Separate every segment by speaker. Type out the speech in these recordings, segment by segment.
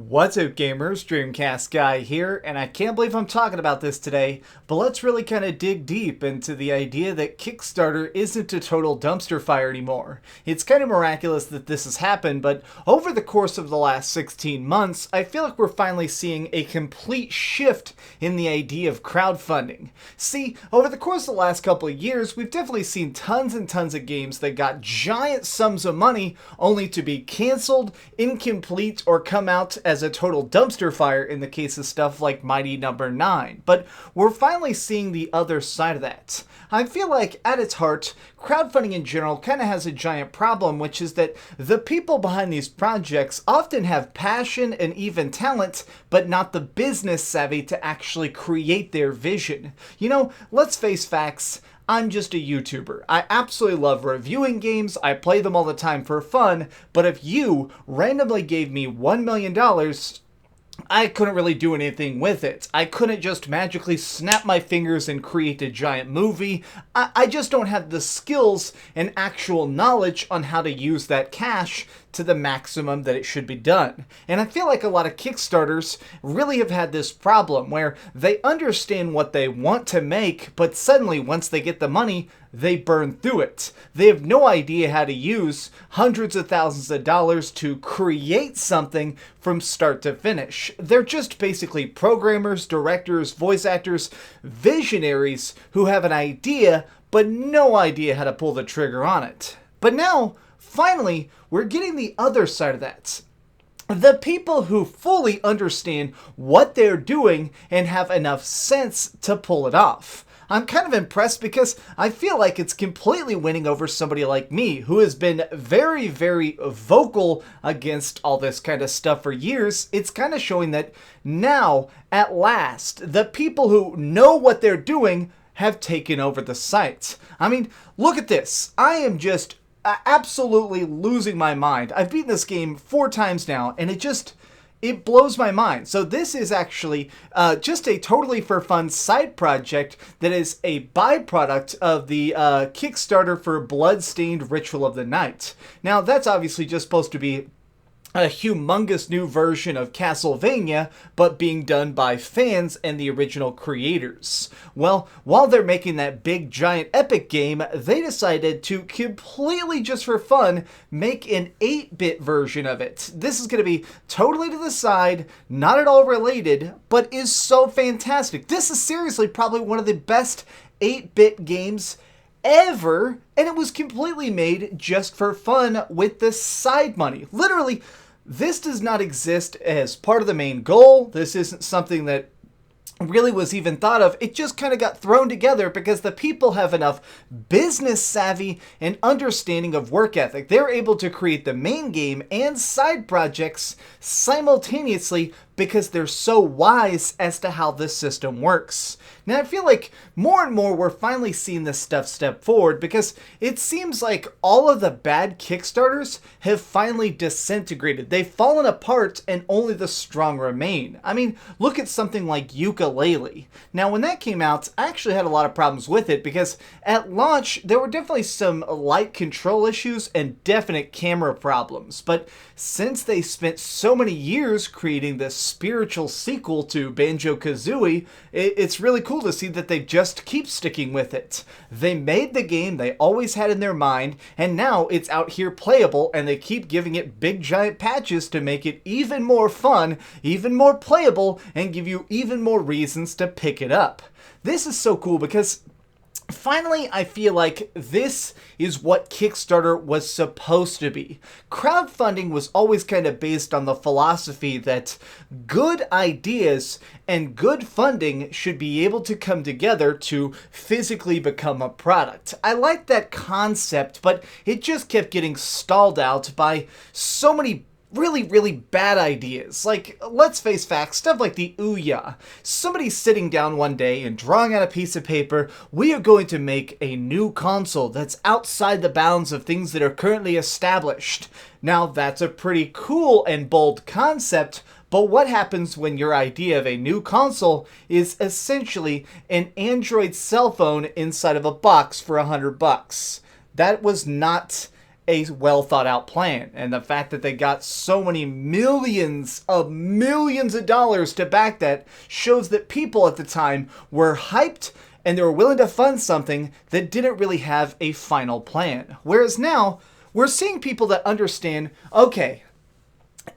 Speaker 1: What's up, gamers? DreamcastGuy here, and I can't believe I'm talking about this today, but let's really kind of dig deep into the idea that Kickstarter isn't a total dumpster fire anymore. It's kind of miraculous that this has happened, but over the course of the last 16 months, I feel like we're finally seeing a complete shift in the idea of crowdfunding. See, over the course of the last couple of years, we've definitely seen tons and tons of games that got giant sums of money only to be canceled, incomplete, or come out as a total dumpster fire in the case of stuff like Mighty Number 9. But we're finally seeing the other side of that. I feel like at its heart, crowdfunding in general kind of has a giant problem, which is that the people behind these projects often have passion and even talent, but not the business savvy to actually create their vision. You know, let's face facts. I'm just a YouTuber. I absolutely love reviewing games, I play them all the time for fun, but if you randomly gave me $1 million, I couldn't really do anything with it. I couldn't just magically snap my fingers and create a giant movie. I just don't have the skills and actual knowledge on how to use that cash to the maximum that it should be done. And I feel like a lot of Kickstarters really have had this problem where they understand what they want to make, but suddenly once they get the money, they burn through it. They have no idea how to use hundreds of thousands of dollars to create something from start to finish. They're just basically programmers, directors, voice actors, visionaries who have an idea, but no idea how to pull the trigger on it. But now, finally, we're getting the other side of that. The people who fully understand what they're doing and have enough sense to pull it off. I'm kind of impressed because I feel like it's completely winning over somebody like me who has been very, very vocal against all this kind of stuff for years. It's kind of showing that now, at last, the people who know what they're doing have taken over the site. I mean, look at this. I am just absolutely losing my mind. I've beaten this game 4 times now, and it blows my mind. So this is actually just a totally for fun side project that is a byproduct of the Kickstarter for Bloodstained Ritual of the Night. Now that's obviously just supposed to be a humongous new version of Castlevania, but being done by fans and the original creators. Well, while they're making that big giant epic game, they decided to completely just for fun make an 8-bit version of it. This is going to be totally to the side, not at all related, but is so fantastic. This is seriously probably one of the best 8-bit games ever, and it was completely made just for fun with the side money. Literally, this does not exist as part of the main goal. This isn't something that really was even thought of. It just kind of got thrown together because the people have enough business savvy and understanding of work ethic. They're able to create the main game and side projects simultaneously because they're so wise as to how this system works. Now I feel like more and more we're finally seeing this stuff step forward because it seems like all of the bad Kickstarters have finally disintegrated. They've fallen apart and only the strong remain. I mean, look at something like Yooka-laylee. Now when that came out, I actually had a lot of problems with it because at launch there were definitely some light control issues and definite camera problems. But since they spent so many years creating this spiritual sequel to Banjo-Kazooie, it's really cool to see that they just keep sticking with it. They made the game they always had in their mind, and now it's out here playable, and they keep giving it big giant patches to make it even more fun, even more playable, and give you even more reasons to pick it up. This is so cool because finally, I feel like this is what Kickstarter was supposed to be. Crowdfunding was always kind of based on the philosophy that good ideas and good funding should be able to come together to physically become a product. I like that concept, but it just kept getting stalled out by so many really bad ideas. Like, let's face facts, stuff like the Ouya. Somebody's sitting down one day and drawing on a piece of paper, we are going to make a new console that's outside the bounds of things that are currently established. Now, that's a pretty cool and bold concept, but what happens when your idea of a new console is essentially an Android cell phone inside of a box for $100? That was not a well thought out plan. And the fact that they got so many millions of dollars to back that shows that people at the time were hyped and they were willing to fund something that didn't really have a final plan. Whereas now, we're seeing people that understand, okay,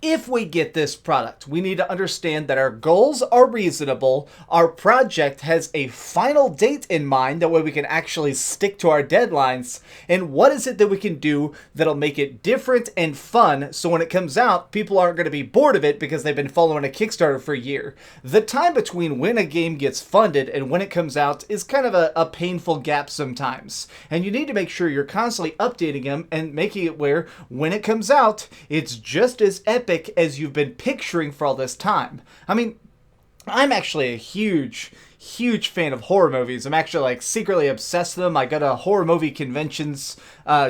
Speaker 1: if we get this product, we need to understand that our goals are reasonable, our project has a final date in mind, that way we can actually stick to our deadlines, and what is it that we can do that'll make it different and fun, so when it comes out, people aren't going to be bored of it because they've been following a Kickstarter for a year. The time between when a game gets funded and when it comes out is kind of a painful gap sometimes, and you need to make sure you're constantly updating them and making it where, when it comes out, it's just as epic as you've been picturing for all this time. I mean, I'm actually a huge fan of horror movies. I'm actually like secretly obsessed with them. I go to horror movie conventions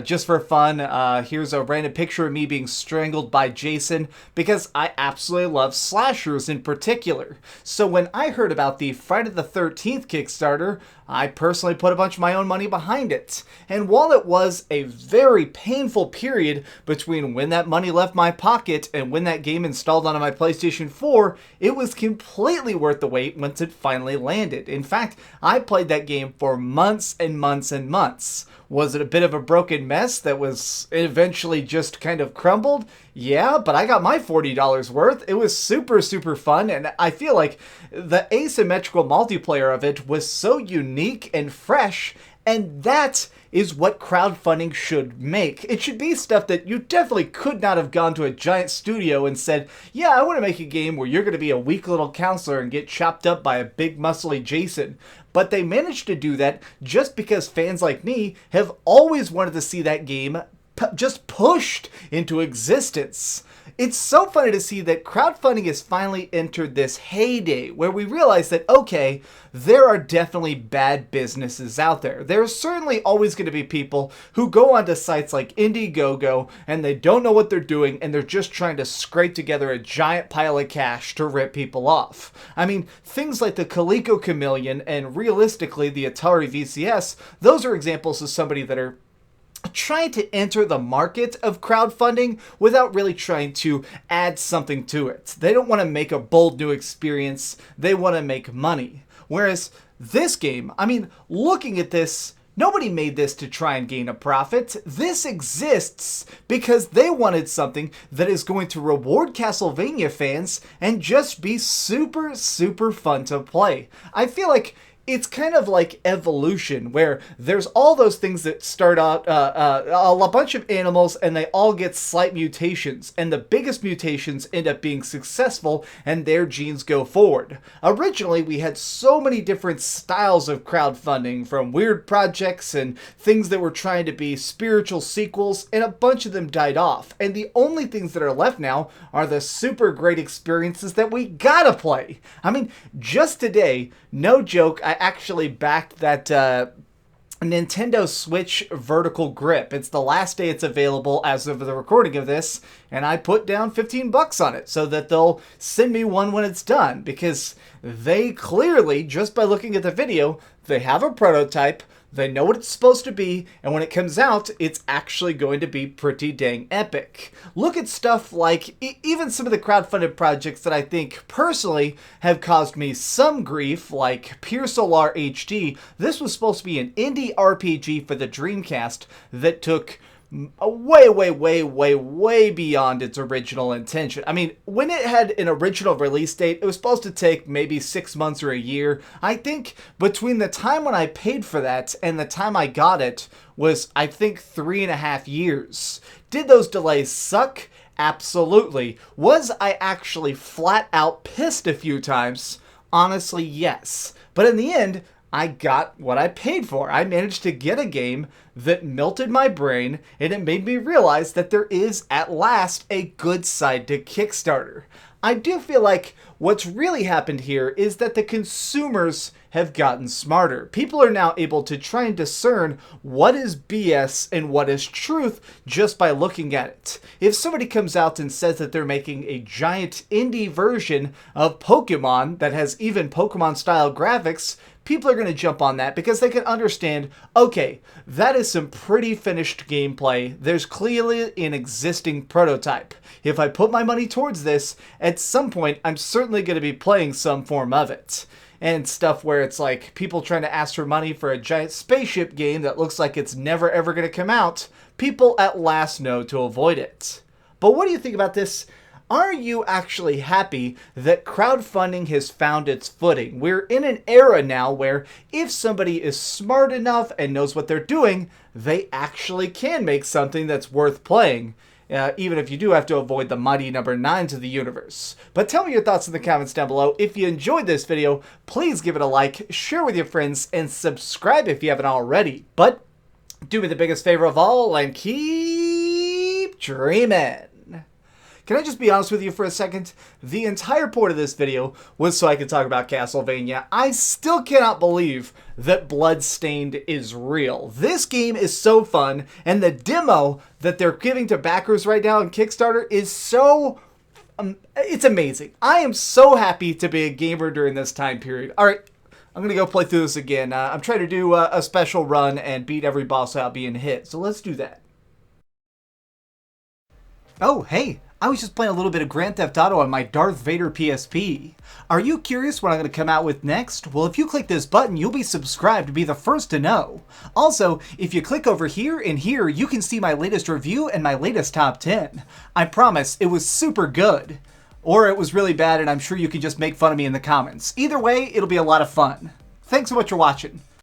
Speaker 1: just for fun. Here's a random picture of me being strangled by Jason because I absolutely love slashers in particular. So when I heard about the Friday the 13th Kickstarter, I personally put a bunch of my own money behind it. And while it was a very painful period between when that money left my pocket and when that game installed onto my PlayStation 4, it was completely worth the wait once it finally landed. In fact, I played that game for months and months and months. Was it a bit of a broken mess that was eventually just kind of crumbled? Yeah, but I got my $40 worth. It was super fun, and I feel like the asymmetrical multiplayer of it was so unique and fresh, and that is what crowdfunding should make. It should be stuff that you definitely could not have gone to a giant studio and said, yeah, I want to make a game where you're going to be a weak little counselor and get chopped up by a big muscly Jason. But they managed to do that just because fans like me have always wanted to see that game just pushed into existence. It's so funny to see that crowdfunding has finally entered this heyday where we realize that, okay, there are definitely bad businesses out there. There's certainly always going to be people who go onto sites like Indiegogo and they don't know what they're doing and they're just trying to scrape together a giant pile of cash to rip people off. I mean, things like the Coleco Chameleon and realistically the Atari VCS, those are examples of somebody that are trying to enter the market of crowdfunding without really trying to add something to it. They don't want to make a bold new experience. They want to make money. Whereas this game, I mean, looking at this, nobody made this to try and gain a profit. This exists because they wanted something that is going to reward Castlevania fans and just be super fun to play. I feel like it's kind of like evolution, where there's all those things that start out a bunch of animals and they all get slight mutations, and the biggest mutations end up being successful and their genes go forward. Originally, we had so many different styles of crowdfunding, from weird projects and things that were trying to be spiritual sequels, and a bunch of them died off. And the only things that are left now are the super great experiences that we gotta play. I mean, just today, no joke, I actually backed that Nintendo Switch vertical grip. It's the last day it's available as of the recording of this, and I put down $15 on it so that they'll send me one when it's done, because they clearly, just by looking at the video, they have a prototype, they know what it's supposed to be, and when it comes out, it's actually going to be pretty dang epic. Look at stuff like even some of the crowdfunded projects that I think personally have caused me some grief, like Pure Solar HD. This was supposed to be an indie RPG for the Dreamcast that took way beyond its original intention. I mean, when it had an original release date, it was supposed to take maybe 6 months or a year. I think between the time when I paid for that and the time I got it was, I think, 3.5 years. Did those delays suck? Absolutely. Was I actually flat out pissed a few times? Honestly, yes. But in the end, I got what I paid for. I managed to get a game that melted my brain, and it made me realize that there is, at last, a good side to Kickstarter. I do feel like what's really happened here is that the consumers have gotten smarter. People are now able to try and discern what is BS and what is truth just by looking at it. If somebody comes out and says that they're making a giant indie version of Pokemon that has even Pokemon-style graphics, people are going to jump on that because they can understand, okay, that is some pretty finished gameplay. There's clearly an existing prototype. If I put my money towards this, at some point, I'm certainly going to be playing some form of it. And stuff where it's like people trying to ask for money for a giant spaceship game that looks like it's never ever going to come out, people at last know to avoid it. But what do you think about this? Are you actually happy that crowdfunding has found its footing? We're in an era now where if somebody is smart enough and knows what they're doing, they actually can make something that's worth playing. Even if you do have to avoid the mighty number 9s of the universe. But tell me your thoughts in the comments down below. If you enjoyed this video, please give it a like, share with your friends, and subscribe if you haven't already. But do me the biggest favor of all and keep dreaming. Can I just be honest with you for a second? The entire point of this video was so I could talk about Castlevania. I still cannot believe that Bloodstained is real. This game is so fun, and the demo that they're giving to backers right now on Kickstarter is so... it's amazing. I am so happy to be a gamer during this time period. Alright, I'm going to go play through this again. I'm trying to do a special run and beat every boss without being hit, so let's do that. Oh, hey! I was just playing a little bit of Grand Theft Auto on my Darth Vader PSP. Are you curious what I'm going to come out with next? Well, if you click this button, you'll be subscribed to be the first to know. Also, if you click over here and here, you can see my latest review and my latest top 10. I promise, it was super good. Or it was really bad and I'm sure you can just make fun of me in the comments. Either way, it'll be a lot of fun. Thanks so much for watching.